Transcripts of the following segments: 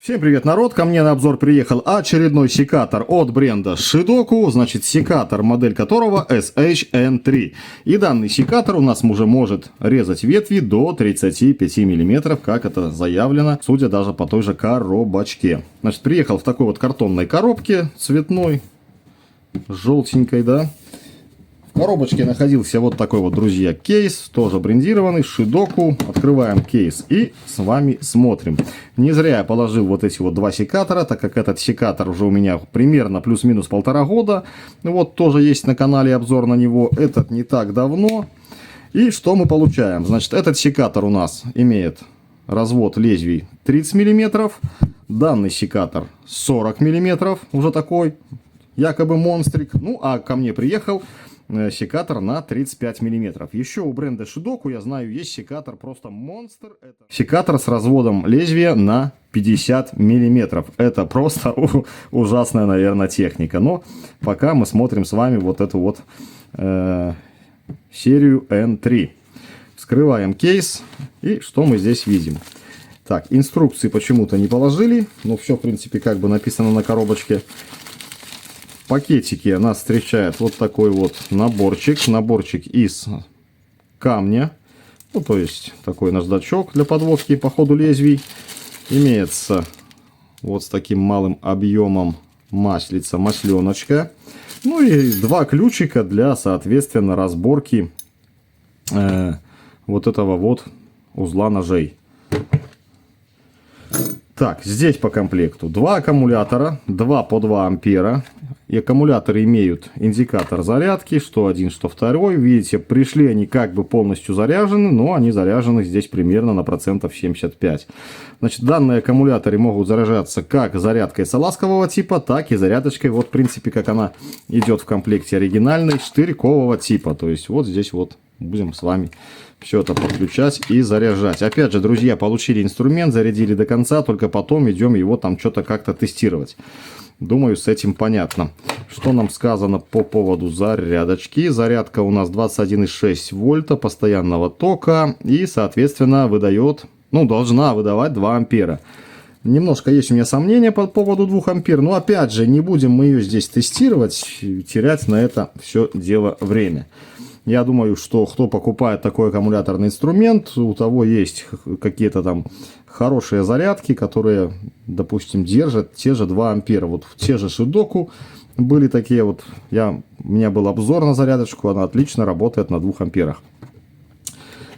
Всем привет, народ! Ко мне на обзор приехал очередной секатор от бренда Shidoku, значит секатор, модель которого SHN3. И данный секатор у нас уже может резать ветви до 35 мм, как это заявлено, судя даже по той же коробочке. Значит, приехал в такой вот картонной коробке, цветной, желтенькой, да. В коробочке находился вот такой вот, друзья, кейс, тоже брендированный, Shidoku. Открываем кейс и с вами смотрим. Не зря я положил вот эти вот два секатора, так как этот секатор уже у меня примерно плюс-минус 1,5 года. Вот тоже есть на канале обзор на него, этот не так давно. И что мы получаем? Значит, этот секатор у нас имеет развод лезвий 30 мм. Данный секатор 40 мм, уже такой, якобы монстрик. Ну, а ко мне приехал секатор на 35 мм. Еще у бренда Shidoku, я знаю, есть секатор просто монстр. Это секатор с разводом лезвия на 50 мм. Это просто ужасная, наверное, техника. Но пока мы смотрим с вами вот эту вот серию N3. Вскрываем кейс. И что мы здесь видим? Так, инструкции почему-то не положили. Но все, в принципе, как бы написано на коробочке. В пакетике нас встречает вот такой вот наборчик. Наборчик из камня. Ну, то есть, такой наждачок для подводки по ходу лезвий. Имеется вот с таким малым объемом маслица, масленочка. Ну и два ключика для, соответственно, разборки вот этого вот узла ножей. Так, здесь по комплекту два аккумулятора, 2 по 2 ампера. И аккумуляторы имеют индикатор зарядки, что один, что второй. Видите, пришли они как бы полностью заряжены, но они заряжены здесь примерно на процентов 75. Значит, данные аккумуляторы могут заряжаться как зарядкой салазкового типа, так и зарядочкой, вот в принципе, как она идет в комплекте оригинальной, штырькового типа. То есть вот здесь вот будем с вами все это подключать и заряжать. Опять же, друзья, получили инструмент, зарядили до конца, только потом идем его там что-то как-то тестировать. Думаю, с этим понятно. Что нам сказано по поводу зарядочки? Зарядка у нас 21,6 вольта постоянного тока и, соответственно, выдает, ну, должна выдавать 2 ампера. Немножко есть у меня сомнения по поводу 2 ампер, но опять же, не будем мы ее здесь тестировать, терять на это все дело время. Я думаю, что кто покупает такой аккумуляторный инструмент, у того есть какие-то там хорошие зарядки, которые, допустим, держат те же 2 ампера. Вот в те же Shidoku были такие вот, у меня был обзор на зарядочку, она отлично работает на 2 амперах.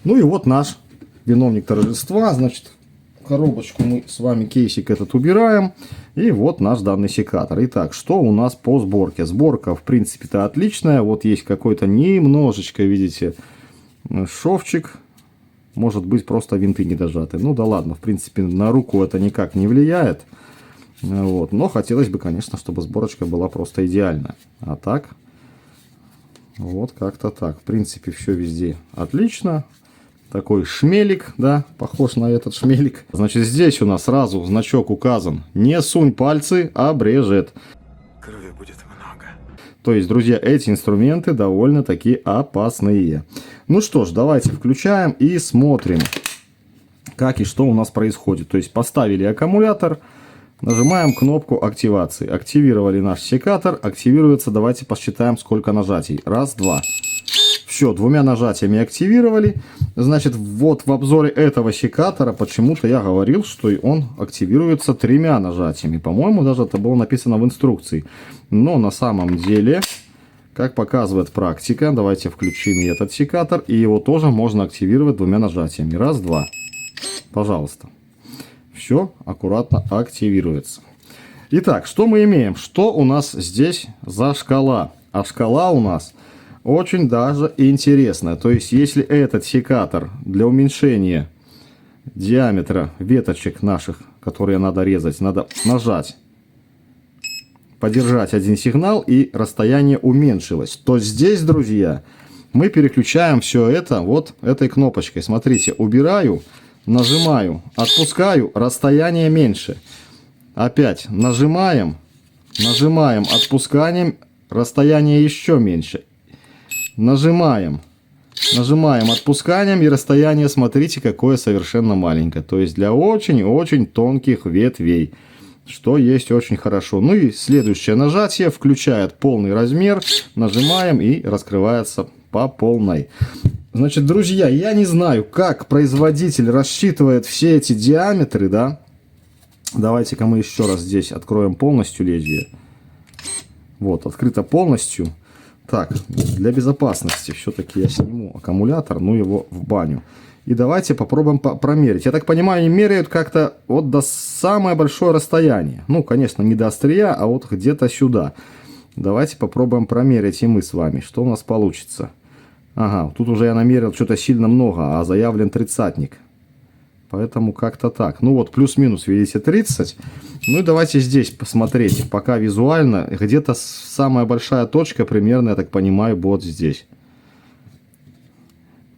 Ну и вот наш виновник торжества, значит, коробочку мы с вами, кейсик этот убираем. И вот наш данный секатор. Итак, что у нас по сборке? Сборка, в принципе-то, отличная. Вот есть какой-то немножечко, видите, шовчик. Может быть, просто винты не дожаты. Ну да ладно, в принципе, на руку это никак не влияет. Вот. Но хотелось бы, конечно, чтобы сборочка была просто идеальная. А так, вот как-то так. В принципе, все везде отлично. Такой шмелик, да, похож на этот шмелик. Значит, здесь у нас сразу значок указан. Не сунь пальцы, обрежет. Крови будет много. То есть, друзья, эти инструменты довольно-таки опасные. Ну что ж, давайте включаем и смотрим, как и что у нас происходит. То есть, поставили аккумулятор, нажимаем кнопку активации. Активировали наш секатор. Активируется, давайте посчитаем, сколько нажатий. Раз, два. Все, 2 нажатиями активировали. Значит, вот в обзоре этого секатора почему-то я говорил, что он активируется 3 нажатиями. По-моему, даже это было написано в инструкции. Но на самом деле, как показывает практика, давайте включим и этот секатор. И его тоже можно активировать 2 нажатиями. Раз, два. Пожалуйста. Все аккуратно активируется. Итак, что мы имеем? Что у нас здесь за шкала? А шкала у нас очень даже интересно. То есть, если этот секатор для уменьшения диаметра веточек наших, которые надо резать, надо нажать, подержать один сигнал, и расстояние уменьшилось, то здесь, друзья, мы переключаем все это вот этой кнопочкой. Смотрите, убираю, нажимаю, отпускаю, расстояние меньше. Опять нажимаем, отпускаем, расстояние еще меньше. Нажимаем, Нажимаем отпусканием, и расстояние, смотрите, какое совершенно маленькое. То есть для очень-очень тонких ветвей, что есть очень хорошо. Ну и следующее нажатие включает полный размер. Нажимаем, и раскрывается по полной. Значит, друзья, я не знаю, как производитель рассчитывает все эти диаметры, да. Давайте-ка мы еще раз здесь откроем полностью лезвие. Вот, открыто полностью. Так, для безопасности все-таки я сниму аккумулятор, ну его в баню. И давайте попробуем промерить. Я так понимаю, они меряют как-то вот до самое большое расстояние. Ну, конечно, не до острия, а вот где-то сюда. Давайте попробуем промерить и мы с вами, что у нас получится. Ага, тут уже я намерил что-то сильно много, а заявлен тридцатник. Поэтому как-то так. Ну вот, плюс-минус, видите, 30. Ну и давайте здесь посмотреть, пока визуально. Где-то самая большая точка примерно, я так понимаю, вот здесь.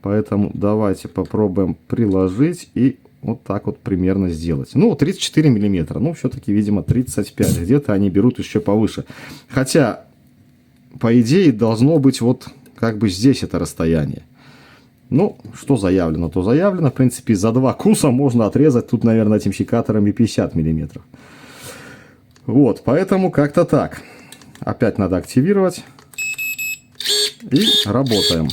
Поэтому давайте попробуем приложить и вот так вот примерно сделать. Ну, 34 миллиметра. Ну, все-таки, видимо, 35. Где-то они берут еще повыше. Хотя, по идее, должно быть вот как бы здесь это расстояние. Ну, что заявлено, то заявлено. В принципе, за 2 куса можно отрезать тут, наверное, этим секатором и 50 миллиметров. Вот, поэтому как-то так. Опять надо активировать. И работаем.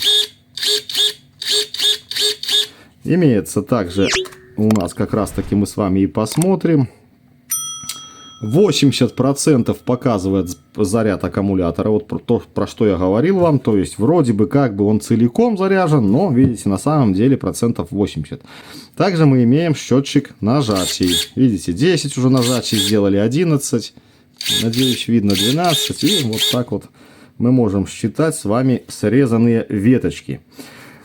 Имеется также у нас как раз таки мы с вами и посмотрим. 80% показывает заряд аккумулятора. Вот то, про что я говорил вам. То есть, вроде бы как бы он целиком заряжен, но, видите, на самом деле процентов 80. Также мы имеем счетчик нажатий. Видите, 10 уже нажатий сделали, 11. Надеюсь, видно 12. И вот так вот мы можем считать с вами срезанные веточки.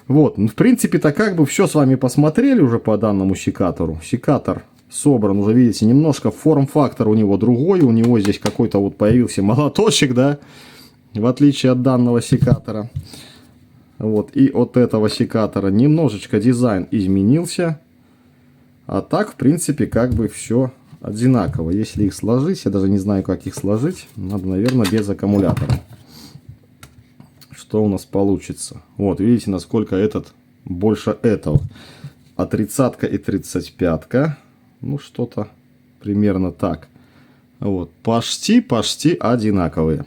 Вот, в принципе-то как бы все с вами посмотрели уже по данному секатору. Секатор собран, уже видите, немножко форм-фактор у него другой. У него здесь какой-то вот появился молоточек, да, в отличие от данного секатора. Вот, и от этого секатора немножечко дизайн изменился. А так, в принципе, как бы все одинаково. Если их сложить, я даже не знаю, как их сложить. Надо, наверное, без аккумулятора. Что у нас получится? Вот, видите, насколько этот больше этого. А 30-ка и 35-ка, ну, что-то примерно так. Вот, почти одинаковые.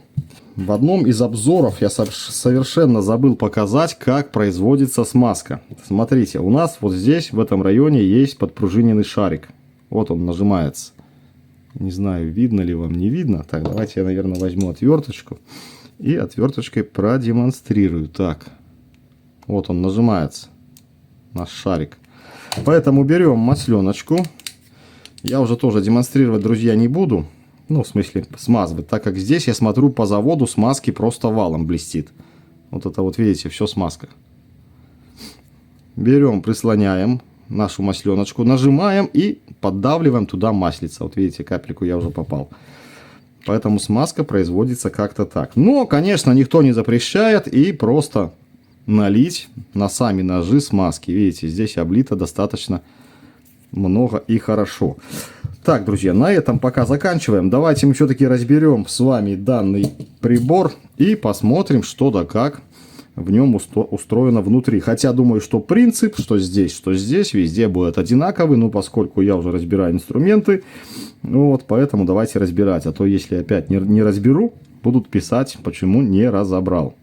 В одном из обзоров я совершенно забыл показать, как производится смазка. Смотрите, у нас вот здесь, в этом районе, есть подпружиненный шарик. Вот он нажимается. Не знаю, видно ли вам, не видно. Так, давайте я, наверное, возьму отверточку. И отверточкой продемонстрирую. Так, вот он нажимается, наш шарик. Поэтому берем масленочку. Я уже тоже демонстрировать, друзья, не буду. Ну, в смысле, смазывать. Так как здесь, я смотрю, по заводу смазки просто валом блестит. Вот это вот, видите, все смазка. Берем, прислоняем нашу масленочку, нажимаем и поддавливаем туда маслица. Вот видите, капельку я уже попал. Поэтому смазка производится как-то так. Но, конечно, никто не запрещает и просто налить на сами ножи смазки. Видите, здесь облито достаточно много и хорошо. Так, друзья, на этом пока заканчиваем. Давайте мы все-таки разберем с вами данный прибор и посмотрим, что да как в нем устроено внутри. Хотя думаю, что принцип, что здесь, везде будет одинаковый. Но поскольку я уже разбираю инструменты, вот, поэтому давайте разбирать. А то, если опять не разберу, будут писать, почему не разобрал.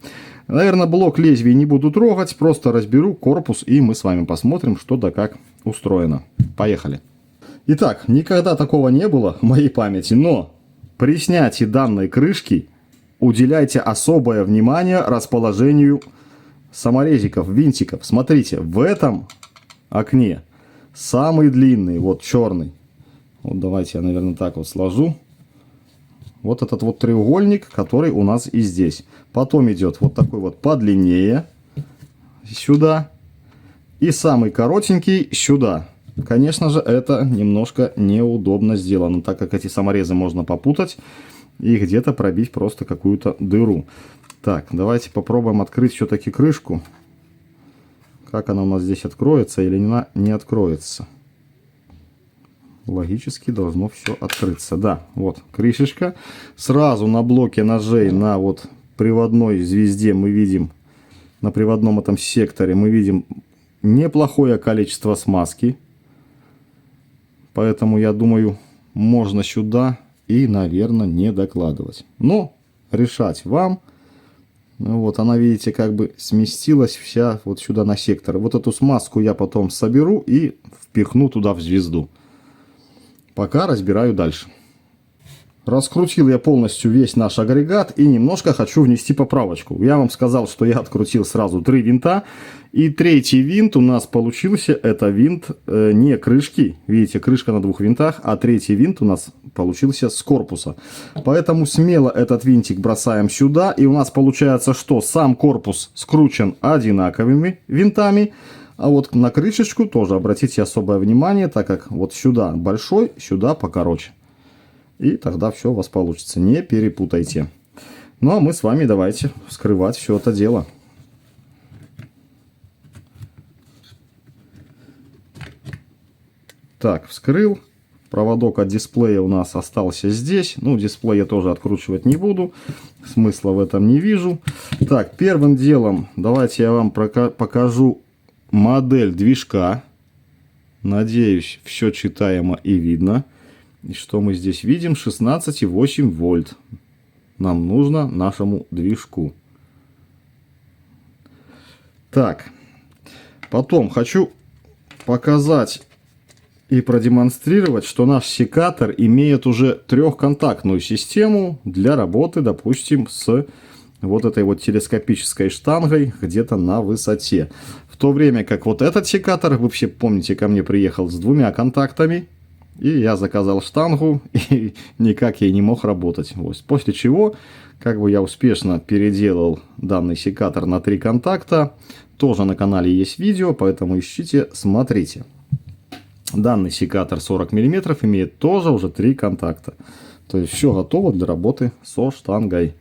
Наверное, блок лезвий не буду трогать. Просто разберу корпус, и мы с вами посмотрим, что да как устроено. Поехали. Итак, никогда такого не было в моей памяти, но при снятии данной крышки уделяйте особое внимание расположению саморезиков, винтиков. Смотрите, в этом окне самый длинный, вот черный. Вот давайте я, наверное, так вот сложу. Вот этот вот треугольник, который у нас и здесь. Потом идет вот такой вот подлиннее сюда. И самый коротенький сюда. Конечно же, это немножко неудобно сделано, так как эти саморезы можно попутать и где-то пробить просто какую-то дыру. Так, давайте попробуем открыть все-таки крышку. Как она у нас здесь откроется или она не откроется. Логически должно все открыться. Да, вот крышечка. Сразу на блоке ножей, на вот приводной звезде мы видим на приводном этом секторе мы видим неплохое количество смазки. Поэтому, я думаю, можно сюда и, наверное, не докладывать. Но решать вам. Вот она, видите, как бы сместилась вся вот сюда на сектор. Вот эту смазку я потом соберу и впихну туда в звезду. Пока разбираю дальше. Раскрутил я полностью весь наш агрегат и немножко хочу внести поправочку. Я вам сказал, что я открутил сразу 3 винта. И третий винт у нас получился, это винт не крышки. Видите, крышка на 2 винтах, а третий винт у нас получился с корпуса. Поэтому смело этот винтик бросаем сюда. И у нас получается, что сам корпус скручен одинаковыми винтами. А вот на крышечку тоже обратите особое внимание, так как вот сюда большой, сюда покороче. И тогда все у вас получится. Не перепутайте. Ну а мы с вами давайте вскрывать все это дело. Так, вскрыл. Проводок от дисплея у нас остался здесь. Ну, дисплей я тоже откручивать не буду. Смысла в этом не вижу. Так, первым делом давайте я вам покажу модель движка. Надеюсь, все читаемо и видно. И что мы здесь видим? 16,8 вольт. Нам нужно нашему движку. Так. Потом хочу показать и продемонстрировать, что наш секатор имеет уже трехконтактную систему для работы, допустим, с вот этой вот телескопической штангой где-то на высоте. В то время как вот этот секатор, вы все помните, ко мне приехал с 2 контактами. И я заказал штангу, и никак я не мог работать. Вот. После чего, как бы я успешно переделал данный секатор на 3 контакта. Тоже на канале есть видео, поэтому ищите, смотрите. Данный секатор 40 мм имеет тоже уже 3 контакта. То есть все готово для работы со штангой.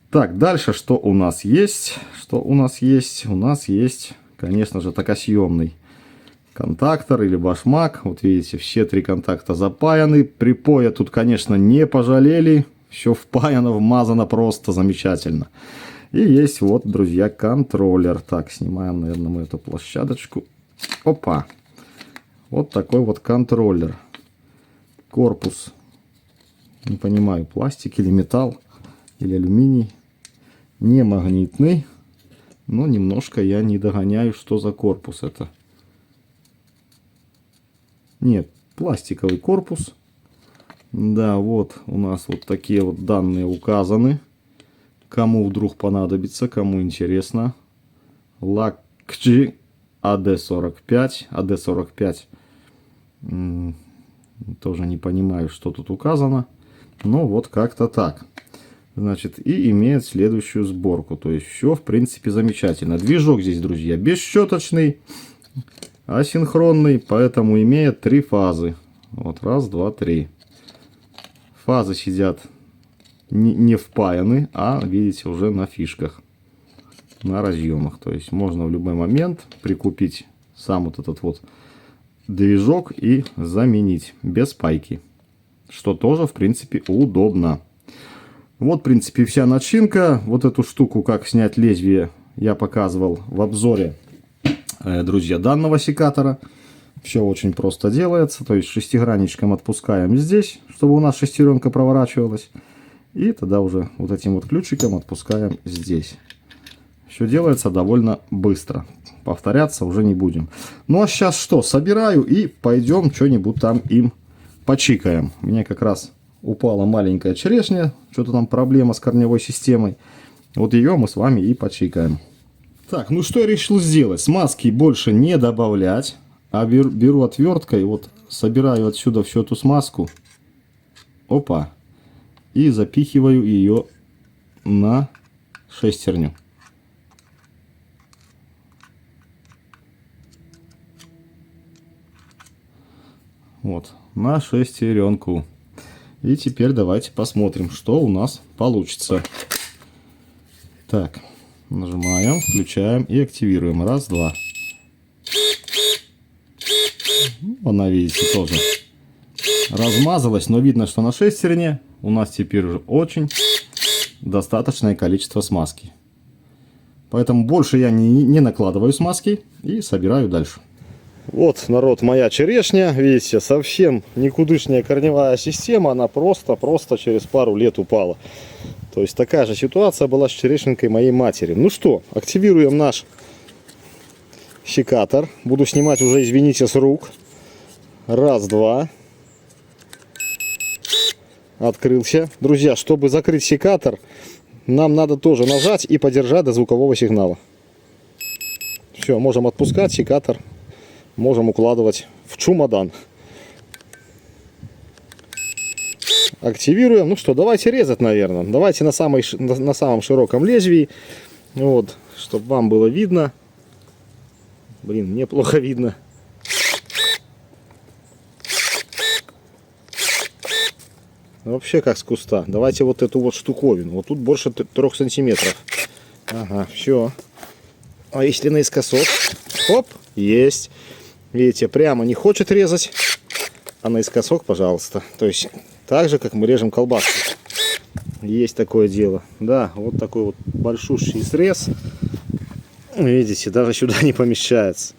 Так, дальше что у нас есть? Что у нас есть? У нас есть, конечно же, токосъемный контактор или башмак. Вот видите, все 3 контакта запаяны. Припоя тут, конечно, не пожалели. Все впаяно, вмазано просто замечательно. И есть вот, друзья, контроллер. Так, снимаем, наверное, мы эту площадочку. Опа. Вот такой вот контроллер. Корпус. Не понимаю, пластик или металл, или алюминий. Не магнитный. Но немножко я не догоняю, что за корпус это. Нет, пластиковый корпус. Да, вот у нас вот такие вот данные указаны. Кому вдруг понадобится, кому интересно. Lakji AD45. AD45. Тоже не понимаю, что тут указано. Но вот как-то так. Значит, и имеет следующую сборку. То есть все, в принципе, замечательно. Движок здесь, друзья, бесщеточный. Асинхронный, поэтому имеет 3 фазы. Вот, раз, два, 3. Фазы сидят не впаяны, а, видите, уже на фишках, на разъемах. То есть можно в любой момент прикупить сам вот этот вот движок и заменить без пайки. Что тоже, в принципе, удобно. Вот, в принципе, вся начинка. Вот эту штуку, как снять лезвие, я показывал в обзоре, друзья, данного секатора. Все очень просто делается. То есть шестигранничком отпускаем здесь, чтобы у нас шестеренка проворачивалась. И тогда уже вот этим вот ключиком отпускаем здесь. Все делается довольно быстро. Повторяться уже не будем. Ну а сейчас что? Собираю и пойдем что-нибудь там им почикаем. У меня как раз упала маленькая черешня. Что-то там проблема с корневой системой. Вот ее мы с вами и почикаем. Так, ну что я решил сделать? Смазки больше не добавлять. А беру отверткой, вот собираю отсюда всю эту смазку. Опа. И запихиваю ее на шестерню. Вот, на шестеренку. И теперь давайте посмотрим, что у нас получится. Так, нажимаем, включаем и активируем. Раз, два. Она, видите, тоже размазалась, но видно, что на шестерне у нас теперь уже очень достаточное количество смазки. Поэтому больше я не накладываю смазки и собираю дальше. Вот, народ, моя черешня. Видите, совсем никудышняя корневая система. Она просто через пару лет упала. То есть такая же ситуация была с черешенкой моей матери. Ну что, активируем наш секатор. Буду снимать уже, извините, с рук. Раз, два. Открылся. Друзья, чтобы закрыть секатор, нам надо тоже нажать и подержать до звукового сигнала. Все, можем отпускать секатор. Можем укладывать в чемодан. Активируем. Ну что, давайте резать, наверное. Давайте на самом широком лезвии. Вот, чтобы вам было видно. Блин, мне плохо видно. Вообще как с куста. Давайте вот эту вот штуковину. Вот тут больше 3 сантиметров. Ага, все. А если наискосок? Хоп, есть. Видите, прямо не хочет резать, а наискосок, пожалуйста. То есть так же, как мы режем колбаску. Есть такое дело. Да, вот такой вот большущий срез. Видите, даже сюда не помещается.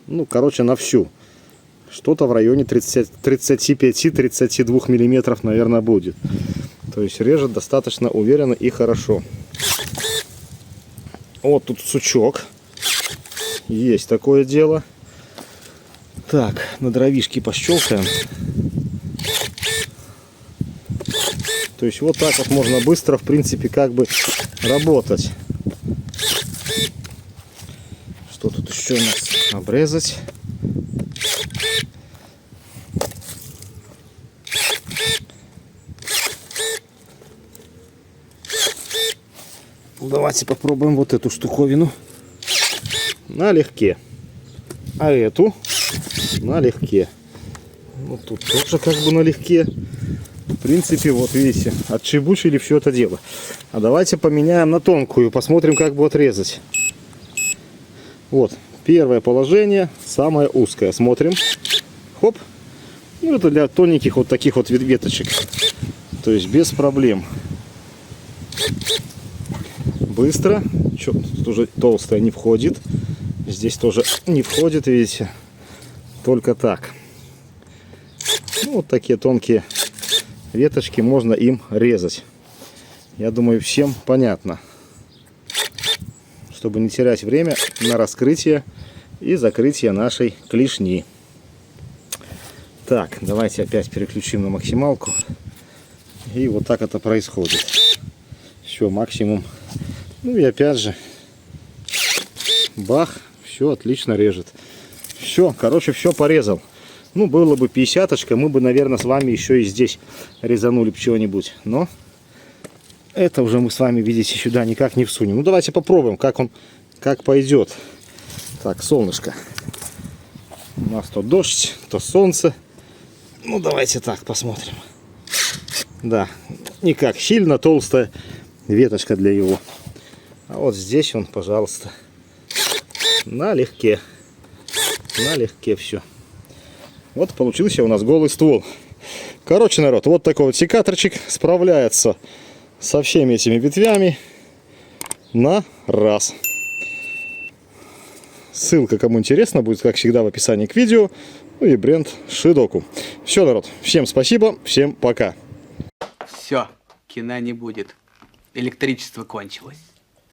Ну, короче, на всю. Что-то в районе 35-32 миллиметров, наверное, будет. То есть режет достаточно уверенно и хорошо. Вот тут сучок. Есть такое дело. Так, на дровишке пощелкаем. То есть вот так вот можно быстро, в принципе, как бы работать. Что тут еще у нас? Обрезать. Давайте попробуем вот эту штуковину. Налегке. А эту налегке. Вот тут тоже как бы налегке. В принципе, вот видите, отчебучили все это дело. А давайте поменяем на тонкую. Посмотрим, как будет резать. Вот, первое положение, самое узкое. Смотрим. Хоп. Ну, это для тоненьких вот таких вот веточек. То есть без проблем. Быстро. Тут уже толстая не входит. Здесь тоже не входит, видите. Только так. Ну, вот такие тонкие веточки можно им резать. Я думаю, всем понятно. Чтобы не терять время на раскрытие и закрытие нашей клешни. Так, давайте опять переключим на максималку. И вот так это происходит. Все, максимум. Ну и опять же, бах, все отлично режет. Все, короче, все порезал. Ну, было бы 50-очка, мы бы, наверное, с вами еще и здесь резанули бы чего-нибудь. Но это уже мы с вами, видите, сюда никак не всунем. Ну, давайте попробуем, как пойдет. Так, солнышко. У нас то дождь, то солнце. Ну, давайте так посмотрим. Да, никак сильно толстая веточка для его. А вот здесь он, пожалуйста, налегке. Налегке все. Вот получился у нас голый ствол. Короче, народ, вот такой вот секаторчик справляется со всеми этими ветвями на раз. Ссылка, кому интересно, будет, как всегда, в описании к видео. Ну и бренд Шидоку. Все, народ, всем спасибо, всем пока. Все, кино не будет. Электричество кончилось.